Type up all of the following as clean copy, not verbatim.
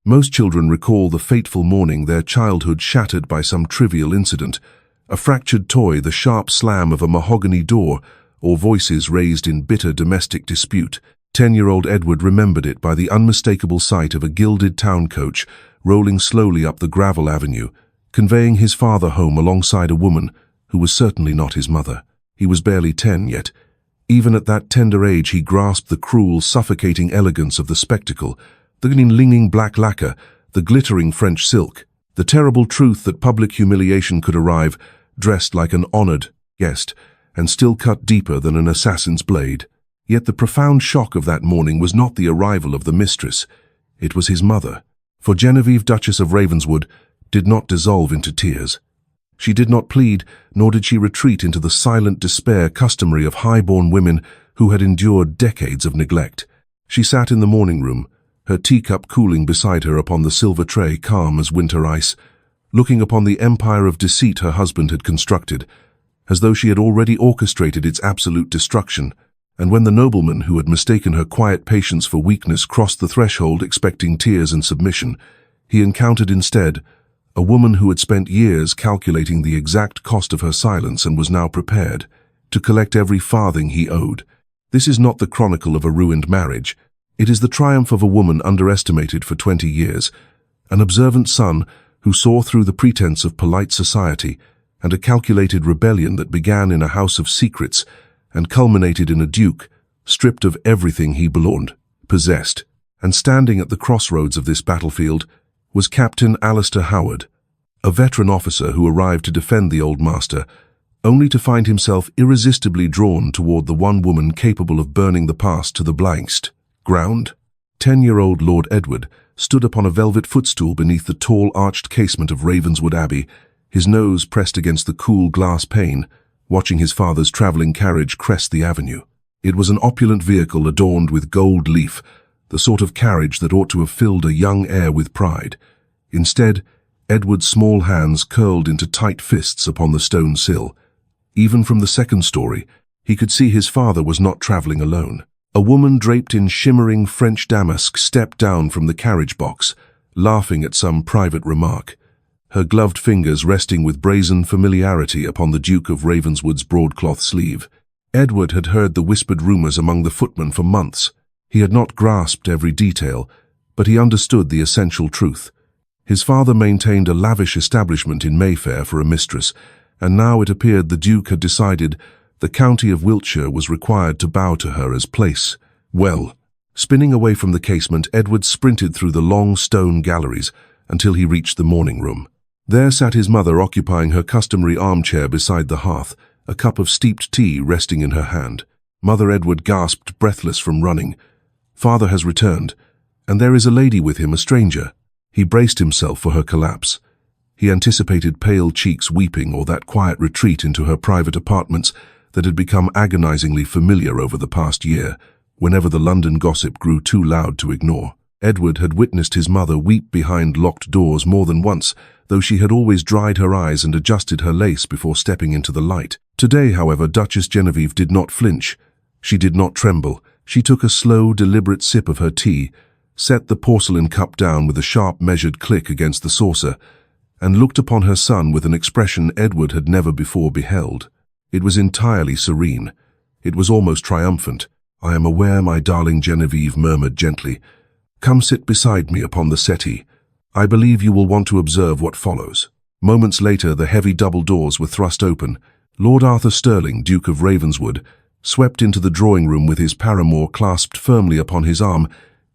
Most children recall the fateful morning their childhood shattered by some trivial incident, a fractured toy, the sharp slam of a mahogany door, or voices raised in bitter domestic dispute. 10-year-old Edward remembered it by the unmistakable sight of a gilded town coach rolling slowly up the gravel avenue, conveying his father home alongside a woman who was certainly not his mother. He was barely 10 yet. Even at that tender age he grasped the cruel, suffocating elegance of the spectacle, the gleaming black lacquer, the glittering French silk, the terrible truth that public humiliation could arrive, dressed like an honored guest, and still cut deeper than an assassin's blade. Yet the profound shock of that morning was not the arrival of the mistress. It was his mother. For Genevieve, Duchess of Ravenswood, did not dissolve into tears. She did not plead, nor did she retreat into the silent despair customary of high-born women who had endured decades of neglect. She sat in the morning room, her teacup cooling beside her upon the silver tray, calm as winter ice, looking upon the empire of deceit her husband had constructed, as though she had already orchestrated its absolute destruction. And when the nobleman who had mistaken her quiet patience for weakness crossed the threshold expecting tears and submission, he encountered instead a woman who had spent years calculating the exact cost of her silence and was now prepared to collect every farthing he owed. This is not the chronicle of a ruined marriage. It is the triumph of a woman underestimated for 20 years, an observant son who saw through the pretense of polite society, and a calculated rebellion that began in a house of secrets and culminated in a duke, stripped of everything he belonged, possessed. And standing at the crossroads of this battlefield was Captain Alistair Howard, a veteran officer who arrived to defend the old master, only to find himself irresistibly drawn toward the one woman capable of burning the past to the blankest ground. 10-year-old Lord Edward stood upon a velvet footstool beneath the tall arched casement of Ravenswood Abbey, his nose pressed against the cool glass pane, watching his father's travelling carriage crest the avenue. It was an opulent vehicle adorned with gold leaf, the sort of carriage that ought to have filled a young heir with pride. Instead, Edward's small hands curled into tight fists upon the stone sill. Even from the second story, he could see his father was not travelling alone. A woman draped in shimmering French damask stepped down from the carriage box, laughing at some private remark, her gloved fingers resting with brazen familiarity upon the Duke of Ravenswood's broadcloth sleeve. Edward had heard the whispered rumours among the footmen for months. He had not grasped every detail, but he understood the essential truth. His father maintained a lavish establishment in Mayfair for a mistress, and now it appeared the Duke had decided the county of Wiltshire was required to bow to her as place. Well, spinning away from the casement, Edward sprinted through the long stone galleries until he reached the morning room. There sat his mother occupying her customary armchair beside the hearth, a cup of steeped tea resting in her hand. Mother, Edward gasped, breathless from running. Father has returned, and there is a lady with him, a stranger. He braced himself for her collapse. He anticipated pale cheeks weeping or that quiet retreat into her private apartments that had become agonizingly familiar over the past year, whenever the London gossip grew too loud to ignore. Edward had witnessed his mother weep behind locked doors more than once, though she had always dried her eyes and adjusted her lace before stepping into the light. Today, however, Duchess Genevieve did not flinch. She did not tremble. She took a slow, deliberate sip of her tea, set the porcelain cup down with a sharp, measured click against the saucer, and looked upon her son with an expression Edward had never before beheld. It was entirely serene. It was almost triumphant. "I am aware, my darling," Genevieve murmured gently. "Come sit beside me upon the settee. I believe you will want to observe what follows." Moments later, the heavy double doors were thrust open. Lord Arthur Sterling, Duke of Ravenswood, swept into the drawing-room with his paramour clasped firmly upon his arm,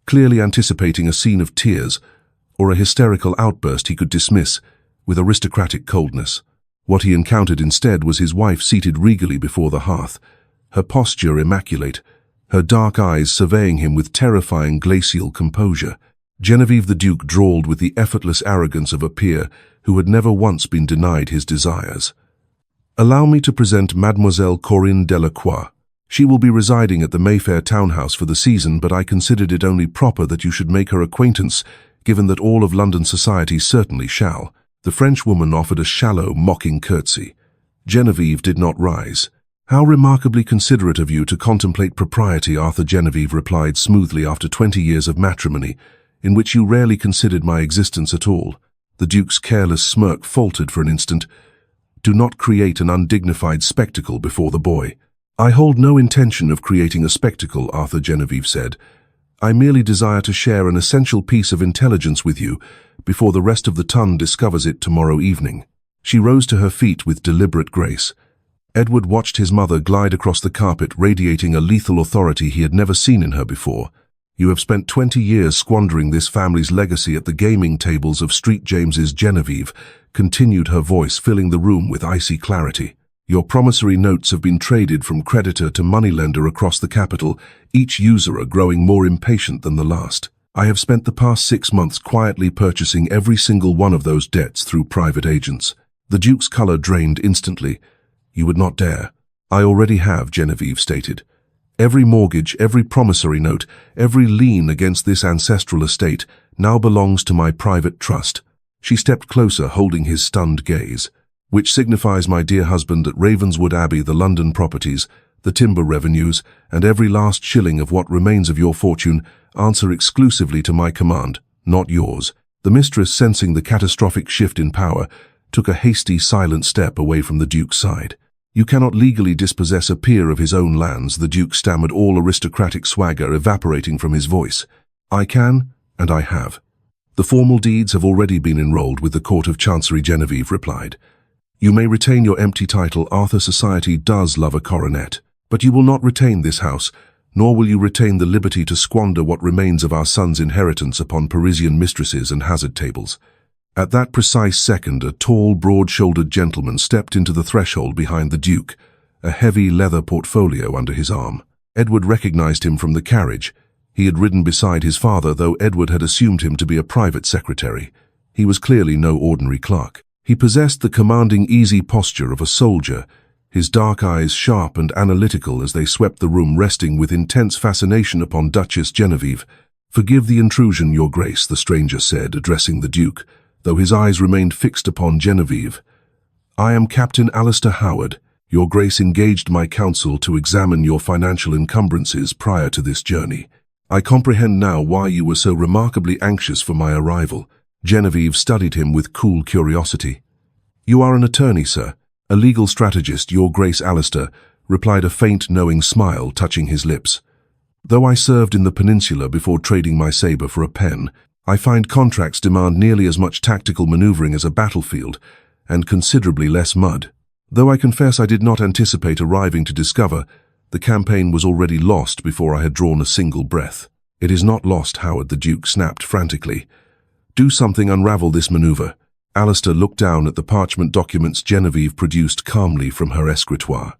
clearly anticipating a scene of tears, or a hysterical outburst he could dismiss with aristocratic coldness. What he encountered instead was his wife seated regally before the hearth, her posture immaculate, her dark eyes surveying him with terrifying glacial composure. Genevieve the Duke drawled with the effortless arrogance of a peer who had never once been denied his desires. "Allow me to present Mademoiselle Corinne Delacroix. She will be residing at the Mayfair townhouse for the season, but I considered it only proper that you should make her acquaintance, given that all of London society certainly shall." The Frenchwoman offered a shallow, mocking curtsy. Genevieve did not rise. "How remarkably considerate of you to contemplate propriety," Arthur Genevieve replied smoothly after 20 years of matrimony. in which you rarely considered my existence at all." The Duke's careless smirk faltered for an instant. "Do not create an undignified spectacle before the boy." "I hold no intention of creating a spectacle," Arthur Genevieve said. "I merely desire to share an essential piece of intelligence with you before the rest of the ton discovers it tomorrow evening." She rose to her feet with deliberate grace. Edward watched his mother glide across the carpet, radiating a lethal authority he had never seen in her before. "You have spent 20 years squandering this family's legacy at the gaming tables of St. James's, Genevieve," continued her voice, filling the room with icy clarity. "Your promissory notes have been traded from creditor to moneylender across the capital, each usurer growing more impatient than the last. I have spent the past 6 months quietly purchasing every single one of those debts through private agents." The Duke's color drained instantly. "You would not dare." "I already have," Genevieve stated. "Every mortgage, every promissory note, every lien against this ancestral estate now belongs to my private trust." She stepped closer, holding his stunned gaze. "Which signifies, my dear husband, that Ravenswood Abbey, the London properties, the timber revenues, and every last shilling of what remains of your fortune answer exclusively to my command, not yours." The Mistress, sensing the catastrophic shift in power, took a hasty, silent step away from the Duke's side. "You cannot legally dispossess a peer of his own lands," the Duke stammered, all aristocratic swagger evaporating from his voice. "I can, and I have. The formal deeds have already been enrolled with the Court of Chancery," Genevieve replied. "You may retain your empty title. Arthur society does love a coronet. But you will not retain this house, nor will you retain the liberty to squander what remains of our son's inheritance upon Parisian mistresses and hazard tables." At that precise second, a tall, broad-shouldered gentleman stepped into the threshold behind the Duke, a heavy leather portfolio under his arm. Edward recognized him from the carriage. He had ridden beside his father, though Edward had assumed him to be a private secretary. He was clearly no ordinary clerk. He possessed the commanding, easy posture of a soldier, his dark eyes sharp and analytical as they swept the room, resting with intense fascination upon Duchess Genevieve. "Forgive the intrusion, Your Grace," the stranger said, addressing the Duke, though his eyes remained fixed upon Genevieve. "I am Captain Alistair Howard. Your Grace engaged my counsel to examine your financial encumbrances prior to this journey. I comprehend now why you were so remarkably anxious for my arrival." Genevieve studied him with cool curiosity. "You are an attorney, sir." "A legal strategist, Your Grace Alistair," replied a faint, knowing smile touching his lips. "Though I served in the Peninsula before trading my saber for a pen, I find contracts demand nearly as much tactical maneuvering as a battlefield, and considerably less mud. Though I confess I did not anticipate arriving to discover the campaign was already lost before I had drawn a single breath." "It is not lost, Howard," the Duke snapped frantically. "Do something, unravel this maneuver." Alistair looked down at the parchment documents Genevieve produced calmly from her escritoire.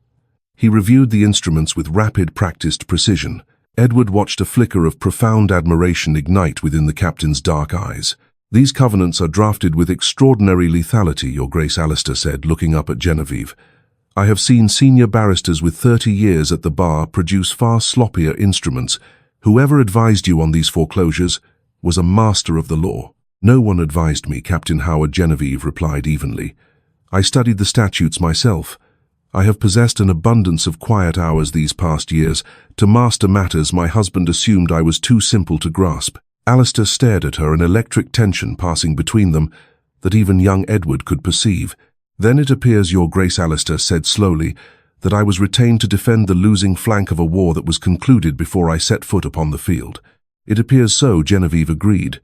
He reviewed the instruments with rapid, practiced precision. Edward watched a flicker of profound admiration ignite within the captain's dark eyes. "These covenants are drafted with extraordinary lethality," Your Grace Alistair said, looking up at Genevieve. "I have seen senior barristers with 30 years at the bar produce far sloppier instruments. Whoever advised you on these foreclosures was a master of the law." "No one advised me," Captain Howard, Genevieve replied evenly. "I studied the statutes myself. I have possessed an abundance of quiet hours these past years to master matters my husband assumed I was too simple to grasp." Alistair stared at her, an electric tension passing between them that even young Edward could perceive. "Then it appears, Your Grace Alistair said slowly, that I was retained to defend the losing flank of a war that was concluded before I set foot upon the field." "It appears so," Genevieve agreed.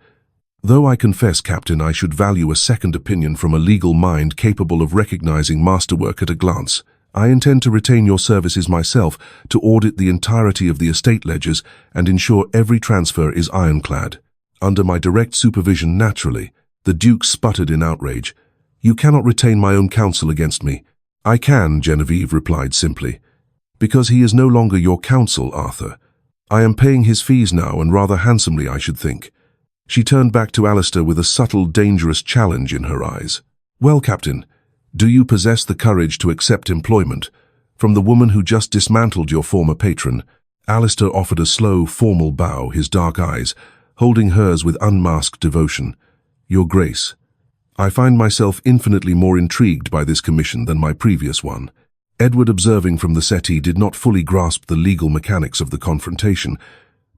"Though I confess, Captain, I should value a second opinion from a legal mind capable of recognizing masterwork at a glance. I intend to retain your services myself to audit the entirety of the estate ledgers and ensure every transfer is ironclad. Under my direct supervision, naturally." The Duke sputtered in outrage. "You cannot retain my own counsel against me." "I can," Genevieve replied simply. "Because he is no longer your counsel, Arthur. I am paying his fees now, and rather handsomely, I should think." She turned back to Alistair with a subtle, dangerous challenge in her eyes. "Well, Captain, do you possess the courage to accept employment from the woman who just dismantled your former patron?" Alistair offered a slow, formal bow, his dark eyes holding hers with unmasked devotion. "Your Grace, I find myself infinitely more intrigued by this commission than my previous one." Edward, observing from the settee, did not fully grasp the legal mechanics of the confrontation,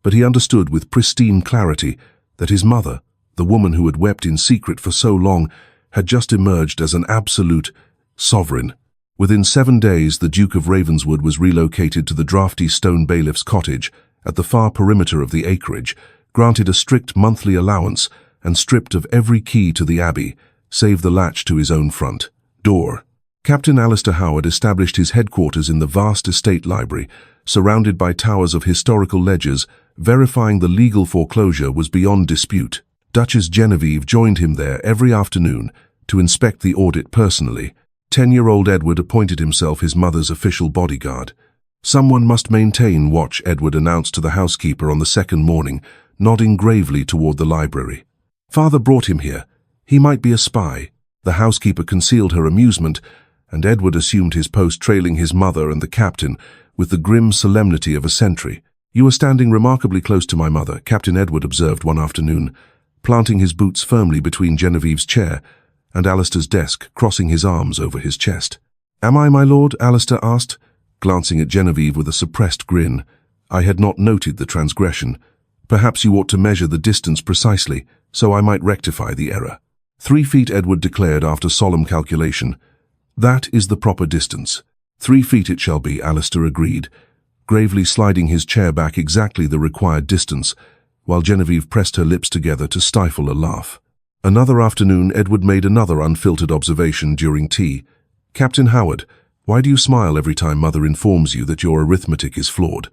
but he understood with pristine clarity that his mother, the woman who had wept in secret for so long, had just emerged as an absolute sovereign. Within 7 days, the Duke of Ravenswood was relocated to the drafty stone bailiff's cottage at the far perimeter of the acreage, granted a strict monthly allowance, and stripped of every key to the abbey, save the latch to his own front door. Captain Alistair Howard established his headquarters in the vast estate library, surrounded by towers of historical ledgers, verifying the legal foreclosure was beyond dispute. Duchess Genevieve joined him there every afternoon to inspect the audit personally. 10-year-old Edward appointed himself his mother's official bodyguard. "Someone must maintain watch," Edward announced to the housekeeper on the second morning, nodding gravely toward the library. "Father brought him here. He might be a spy." The housekeeper concealed her amusement, and Edward assumed his post, trailing his mother and the captain with the grim solemnity of a sentry. "You are standing remarkably close to my mother," Captain Edward observed one afternoon, planting his boots firmly between Genevieve's chair and Alistair's desk, crossing his arms over his chest. "Am I, my lord?" Alistair asked, glancing at Genevieve with a suppressed grin. "I had not noted the transgression. Perhaps you ought to measure the distance precisely, so I might rectify the error." 3 feet, Edward declared after solemn calculation. "That is the proper distance." 3 feet it shall be, Alistair agreed, gravely sliding his chair back exactly the required distance, while Genevieve pressed her lips together to stifle a laugh. Another afternoon, Edward made another unfiltered observation during tea. "Captain Howard, why do you smile every time Mother informs you that your arithmetic is flawed?"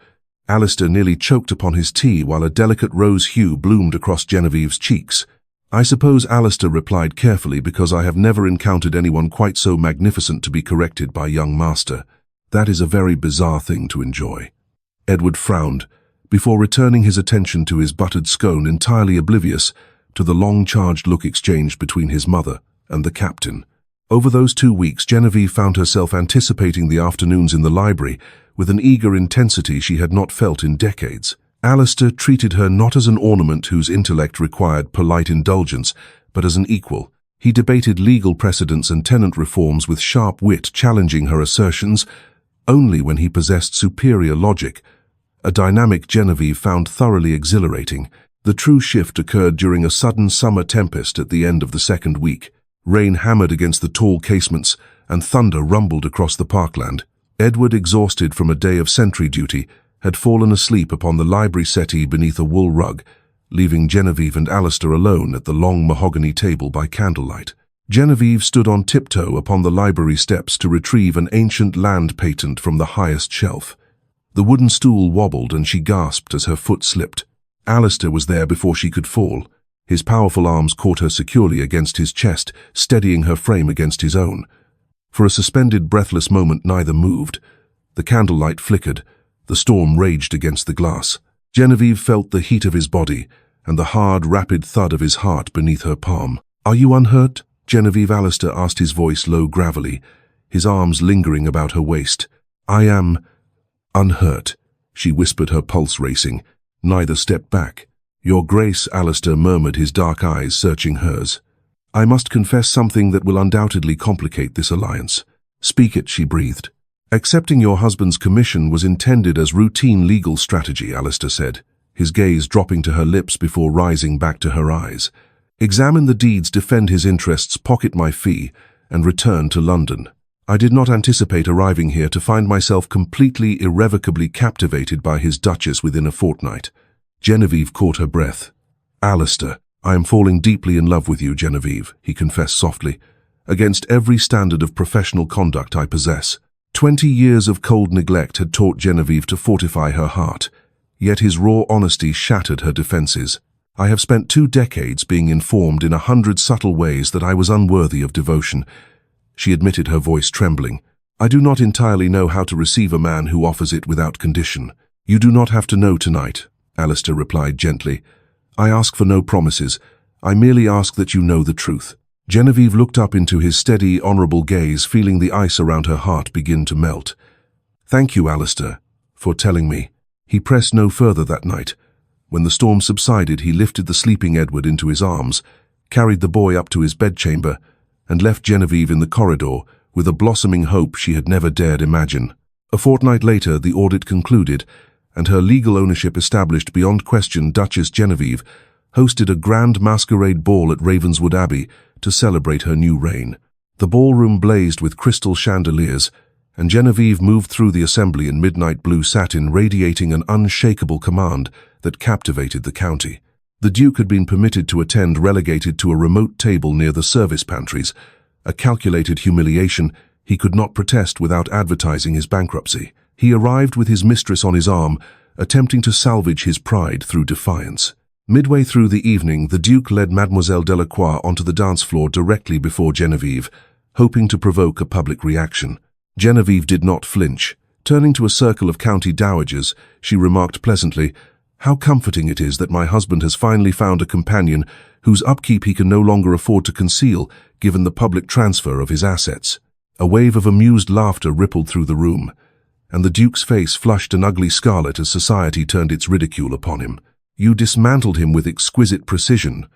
Alistair nearly choked upon his tea while a delicate rose hue bloomed across Genevieve's cheeks. "I suppose," Alistair replied carefully, "because I have never encountered anyone quite so magnificent to be corrected by young master. That is a very bizarre thing to enjoy." Edward frowned, before returning his attention to his buttered scone, entirely oblivious to the long-charged look exchanged between his mother and the captain. Over those 2 weeks, Genevieve found herself anticipating the afternoons in the library with an eager intensity she had not felt in decades. Alistair treated her not as an ornament whose intellect required polite indulgence, but as an equal. He debated legal precedents and tenant reforms with sharp wit, challenging her assertions only when he possessed superior logic, a dynamic Genevieve found thoroughly exhilarating. The true shift occurred during a sudden summer tempest at the end of the 2nd week. Rain hammered against the tall casements, and thunder rumbled across the parkland. Edward, exhausted from a day of sentry duty, had fallen asleep upon the library settee beneath a wool rug, leaving Genevieve and Alistair alone at the long mahogany table by candlelight. Genevieve stood on tiptoe upon the library steps to retrieve an ancient land patent from the highest shelf. The wooden stool wobbled and she gasped as her foot slipped. Alistair was there before she could fall. His powerful arms caught her securely against his chest, steadying her frame against his own. For a suspended, breathless moment, neither moved. The candlelight flickered. The storm raged against the glass. Genevieve felt the heat of his body and the hard, rapid thud of his heart beneath her palm. "Are you unhurt?" Genevieve, Alistair asked, his voice low, gravelly, his arms lingering about her waist. "I am unhurt," she whispered, her pulse racing. Neither stepped back. "Your Grace," Alistair murmured, his dark eyes searching hers. "I must confess something that will undoubtedly complicate this alliance." "Speak it," she breathed. "Accepting your husband's commission was intended as routine legal strategy," Alistair said, his gaze dropping to her lips before rising back to her eyes. "Examine the deeds, defend his interests, pocket my fee, and return to London. I did not anticipate arriving here to find myself completely, irrevocably captivated by his Duchess within a fortnight." Genevieve caught her breath. "Alistair, I am falling deeply in love with you, Genevieve," he confessed softly, "against every standard of professional conduct I possess." 20 years of cold neglect had taught Genevieve to fortify her heart, yet his raw honesty shattered her defenses. "I have spent 2 decades being informed in 100 subtle ways that I was unworthy of devotion," she admitted, her voice trembling. "I do not entirely know how to receive a man who offers it without condition." "You do not have to know tonight," Alistair replied gently. "I ask for no promises. I merely ask that you know the truth." Genevieve looked up into his steady, honorable gaze, feeling the ice around her heart begin to melt. "Thank you, Alistair, for telling me." He pressed no further that night. When the storm subsided, he lifted the sleeping Edward into his arms, carried the boy up to his bedchamber, and left Genevieve in the corridor with a blossoming hope she had never dared imagine. A fortnight later, the audit concluded, and her legal ownership established beyond question, Duchess Genevieve, hosted a grand masquerade ball at Ravenswood Abbey to celebrate her new reign. The ballroom blazed with crystal chandeliers, and Genevieve moved through the assembly in midnight blue satin, radiating an unshakable command that captivated the county. The Duke had been permitted to attend, relegated to a remote table near the service pantries, a calculated humiliation. He could not protest without advertising his bankruptcy. He arrived with his mistress on his arm, attempting to salvage his pride through defiance. Midway through the evening, the Duke led Mademoiselle Delacroix onto the dance floor directly before Genevieve, hoping to provoke a public reaction. Genevieve did not flinch. Turning to a circle of county dowagers, she remarked pleasantly, "How comforting it is that my husband has finally found a companion whose upkeep he can no longer afford to conceal, given the public transfer of his assets." A wave of amused laughter rippled through the room, and the Duke's face flushed an ugly scarlet as society turned its ridicule upon him. "You dismantled him with exquisite precision,"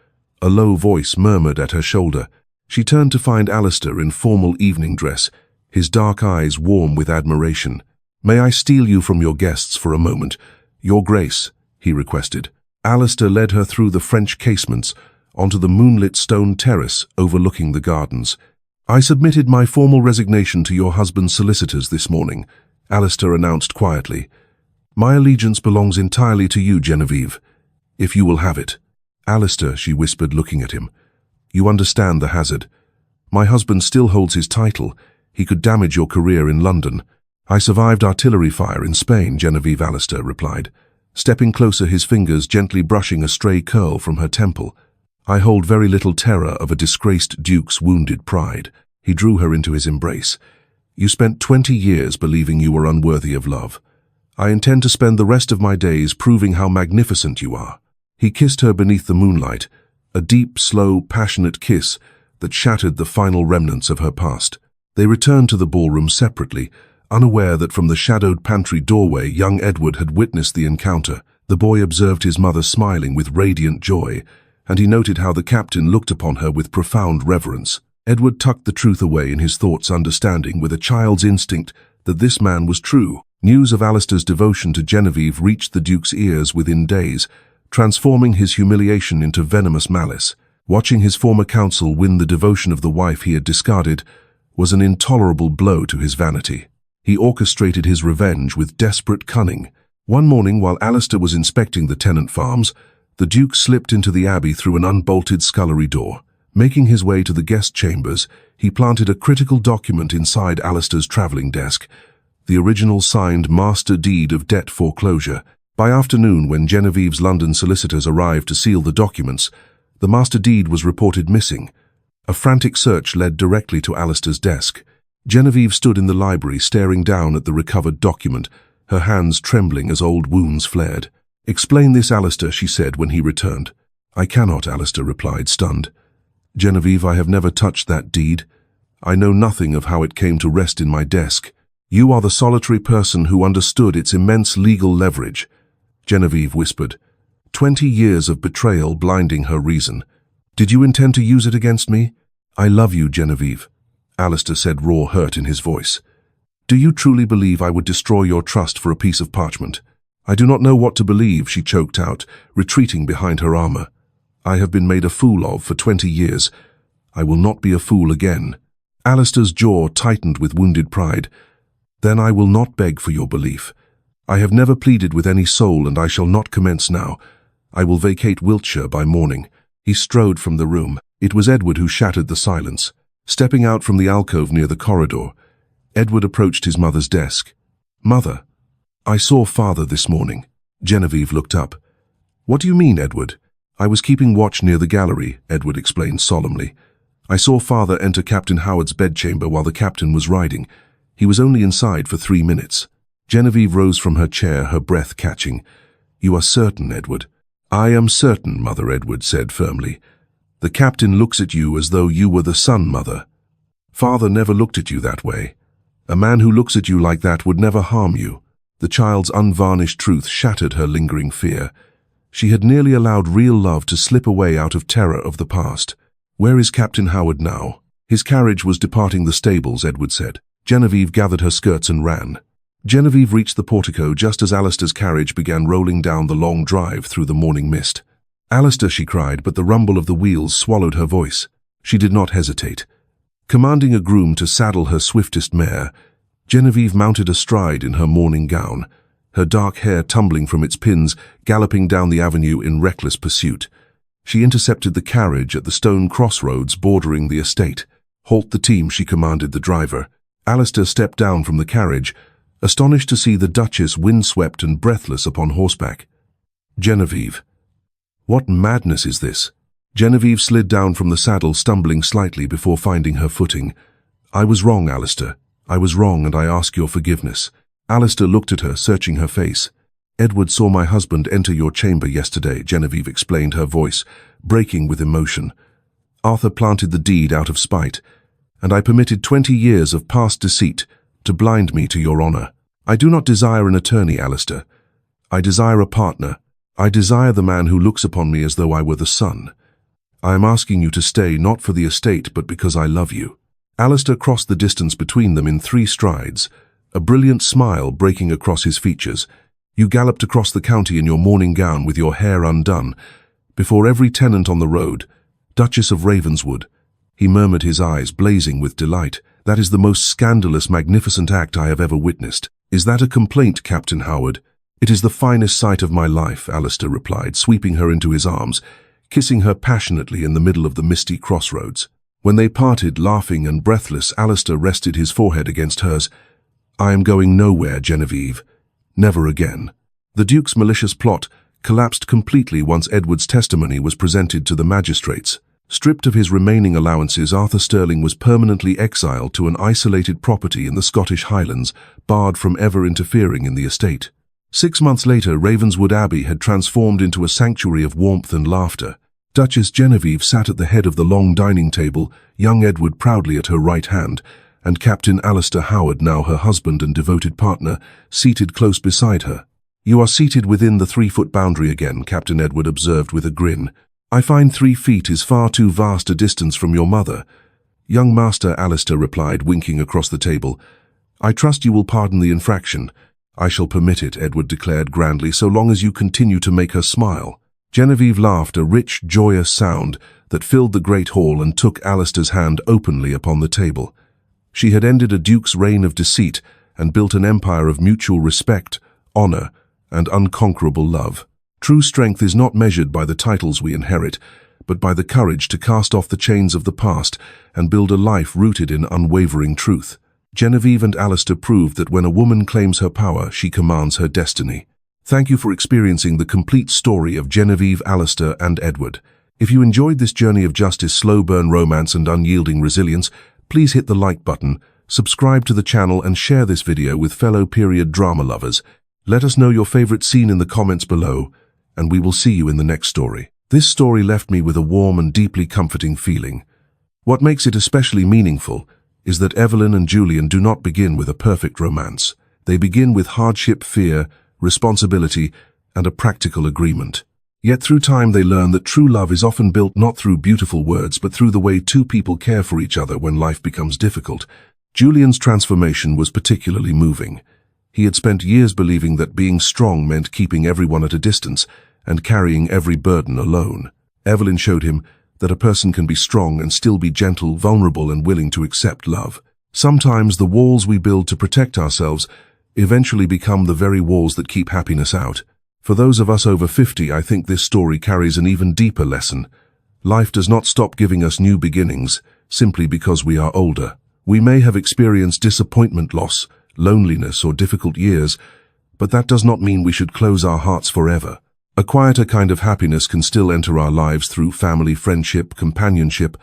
a low voice murmured at her shoulder. She turned to find Alistair in formal evening dress, his dark eyes warm with admiration. "May I steal you from your guests for a moment, Your Grace?" he requested. Alistair led her through the French casements onto the moonlit stone terrace overlooking the gardens. "I submitted my formal resignation to your husband's solicitors this morning," Alistair announced quietly. "My allegiance belongs entirely to you, Genevieve, if you will have it." "Alistair," she whispered, looking at him, "you understand the hazard. My husband still holds his title. He could damage your career in London." "I survived artillery fire in Spain," Genevieve, Alistair replied, stepping closer, his fingers gently brushing a stray curl from her temple. "I hold very little terror of a disgraced duke's wounded pride." He drew her into his embrace. "You spent 20 years believing you were unworthy of love. I intend to spend the rest of my days proving how magnificent you are." He kissed her beneath the moonlight, a deep, slow, passionate kiss that shattered the final remnants of her past. They returned to the ballroom separately, unaware that from the shadowed pantry doorway young Edward had witnessed the encounter. The boy observed his mother smiling with radiant joy, and he noted how the captain looked upon her with profound reverence. Edward tucked the truth away in his thoughts, understanding with a child's instinct that this man was true. News of Alistair's devotion to Genevieve reached the Duke's ears within days, transforming his humiliation into venomous malice. Watching his former counsel win the devotion of the wife he had discarded was an intolerable blow to his vanity. He orchestrated his revenge with desperate cunning. One morning, while Alistair was inspecting the tenant farms, the Duke slipped into the abbey through an unbolted scullery door. Making his way to the guest chambers, he planted a critical document inside Alistair's traveling desk, the original signed master deed of debt foreclosure. By afternoon, when Genevieve's London solicitors arrived to seal the documents, the master deed was reported missing. A frantic search led directly to Alistair's desk. Genevieve stood in the library, staring down at the recovered document, her hands trembling as old wounds flared. "Explain this, Alistair," she said when he returned. "I cannot," Alistair replied, stunned. "Genevieve, I have never touched that deed. I know nothing of how it came to rest in my desk. You are the solitary person who understood its immense legal leverage," Genevieve whispered. 20 years of betrayal blinding her reason. "Did you intend to use it against me?" "I love you, Genevieve," Alistair said, raw hurt in his voice. "Do you truly believe I would destroy your trust for a piece of parchment?" "I do not know what to believe," she choked out, retreating behind her armor. "I have been made a fool of for 20 years. I will not be a fool again." Alistair's jaw tightened with wounded pride. "Then I will not beg for your belief. I have never pleaded with any soul, and I shall not commence now. I will vacate Wiltshire by morning." He strode from the room. It was Edward who shattered the silence. Stepping out from the alcove near the corridor, Edward approached his mother's desk. "Mother, I saw Father this morning." Genevieve looked up. "What do you mean, Edward?" "I was keeping watch near the gallery," Edward explained solemnly. "I saw Father enter Captain Howard's bedchamber while the captain was riding. He was only inside for 3 minutes. Genevieve rose from her chair, her breath catching. "You are certain, Edward?" "I am certain, Mother," Edward said firmly. "The captain looks at you as though you were the son, Mother. Father never looked at you that way. A man who looks at you like that would never harm you." The child's unvarnished truth shattered her lingering fear. She had nearly allowed real love to slip away out of terror of the past. "Where is Captain Howard now?" "His carriage was departing the stables," Edward said. Genevieve gathered her skirts and ran. Genevieve reached the portico just as Alistair's carriage began rolling down the long drive through the morning mist. "Alistair," she cried, but the rumble of the wheels swallowed her voice. She did not hesitate. Commanding a groom to saddle her swiftest mare, Genevieve mounted astride in her morning gown, her dark hair tumbling from its pins, galloping down the avenue in reckless pursuit. She intercepted the carriage at the stone crossroads bordering the estate. "Halt the team," she commanded the driver. Alistair stepped down from the carriage, astonished to see the Duchess windswept and breathless upon horseback. "Genevieve, what madness is this?" Genevieve slid down from the saddle, stumbling slightly before finding her footing. "I was wrong, Alistair. I was wrong, and I ask your forgiveness." Alistair looked at her, searching her face. "Edward saw my husband enter your chamber yesterday," Genevieve explained, her voice breaking with emotion. "Arthur planted the deed out of spite, and I permitted 20 years of past deceit to blind me to your honor. I do not desire an attorney, Alistair. I desire a partner. I desire the man who looks upon me as though I were the son. I am asking you to stay, not for the estate, but because I love you." Alistair crossed the distance between them in 3 strides, a brilliant smile breaking across his features. "You galloped across the county in your morning gown with your hair undone, before every tenant on the road, Duchess of Ravenswood." He murmured, his eyes blazing with delight. "That is the most scandalous, magnificent act I have ever witnessed." "Is that a complaint, Captain Howard?" "It is the finest sight of my life," Alistair replied, sweeping her into his arms, kissing her passionately in the middle of the misty crossroads. When they parted, laughing and breathless, Alistair rested his forehead against hers. "I am going nowhere, Genevieve. Never again." The Duke's malicious plot collapsed completely once Edward's testimony was presented to the magistrates. Stripped of his remaining allowances, Arthur Sterling was permanently exiled to an isolated property in the Scottish Highlands, barred from ever interfering in the estate. 6 months later, Ravenswood Abbey had transformed into a sanctuary of warmth and laughter. Duchess Genevieve sat at the head of the long dining table, young Edward proudly at her right hand, and Captain Alistair Howard, now her husband and devoted partner, seated close beside her. "You are seated within the 3-foot boundary again," Captain Edward observed with a grin. "I find 3 feet is far too vast a distance from your mother." "Young Master," Alistair replied, winking across the table. "I trust you will pardon the infraction." "I shall permit it," Edward declared grandly, "so long as you continue to make her smile." Genevieve laughed, a rich, joyous sound that filled the great hall, and took Alistair's hand openly upon the table. She had ended a duke's reign of deceit and built an empire of mutual respect, honor, and unconquerable love. True strength is not measured by the titles we inherit, but by the courage to cast off the chains of the past and build a life rooted in unwavering truth. Genevieve and Alistair proved that when a woman claims her power, she commands her destiny. Thank you for experiencing the complete story of Genevieve, Alistair, and Edward. If you enjoyed this journey of justice, slow burn romance, and unyielding resilience, please hit the like button, subscribe to the channel, and share this video with fellow period drama lovers. Let us know your favorite scene in the comments below, and we will see you in the next story. This story left me with a warm and deeply comforting feeling. What makes it especially meaningful is that Evelyn and Julian do not begin with a perfect romance. They begin with hardship, fear, responsibility, and a practical agreement. Yet through time they learn that true love is often built not through beautiful words, but through the way 2 people care for each other when life becomes difficult. Julian's transformation was particularly moving. He had spent years believing that being strong meant keeping everyone at a distance and carrying every burden alone. Evelyn showed him that a person can be strong and still be gentle, vulnerable, and willing to accept love. Sometimes the walls we build to protect ourselves eventually become the very walls that keep happiness out. For those of us over 50, I think this story carries an even deeper lesson. Life does not stop giving us new beginnings simply because we are older. We may have experienced disappointment, loss, loneliness, or difficult years, but that does not mean we should close our hearts forever. A quieter kind of happiness can still enter our lives through family, friendship, companionship,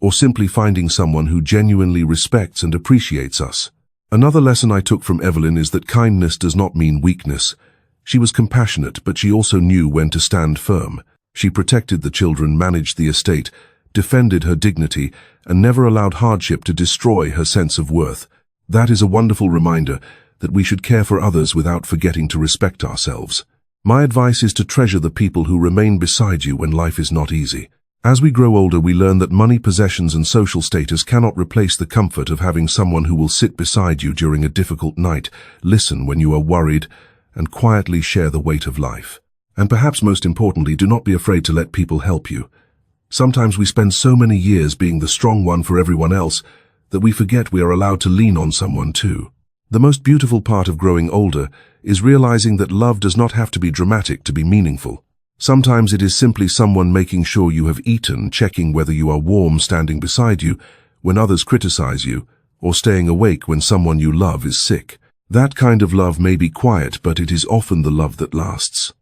or simply finding someone who genuinely respects and appreciates us. Another lesson I took from Evelyn is that kindness does not mean weakness. She was compassionate, but she also knew when to stand firm. She protected the children, managed the estate, defended her dignity, and never allowed hardship to destroy her sense of worth. That is a wonderful reminder that we should care for others without forgetting to respect ourselves. My advice is to treasure the people who remain beside you when life is not easy. As we grow older, we learn that money, possessions, and social status cannot replace the comfort of having someone who will sit beside you during a difficult night, listen when you are worried, and quietly share the weight of life. And perhaps most importantly, do not be afraid to let people help you. Sometimes we spend so many years being the strong one for everyone else that we forget we are allowed to lean on someone too. The most beautiful part of growing older is realizing that love does not have to be dramatic to be meaningful. Sometimes it is simply someone making sure you have eaten, checking whether you are warm, standing beside you when others criticize you, or staying awake when someone you love is sick. That kind of love may be quiet, but it is often the love that lasts.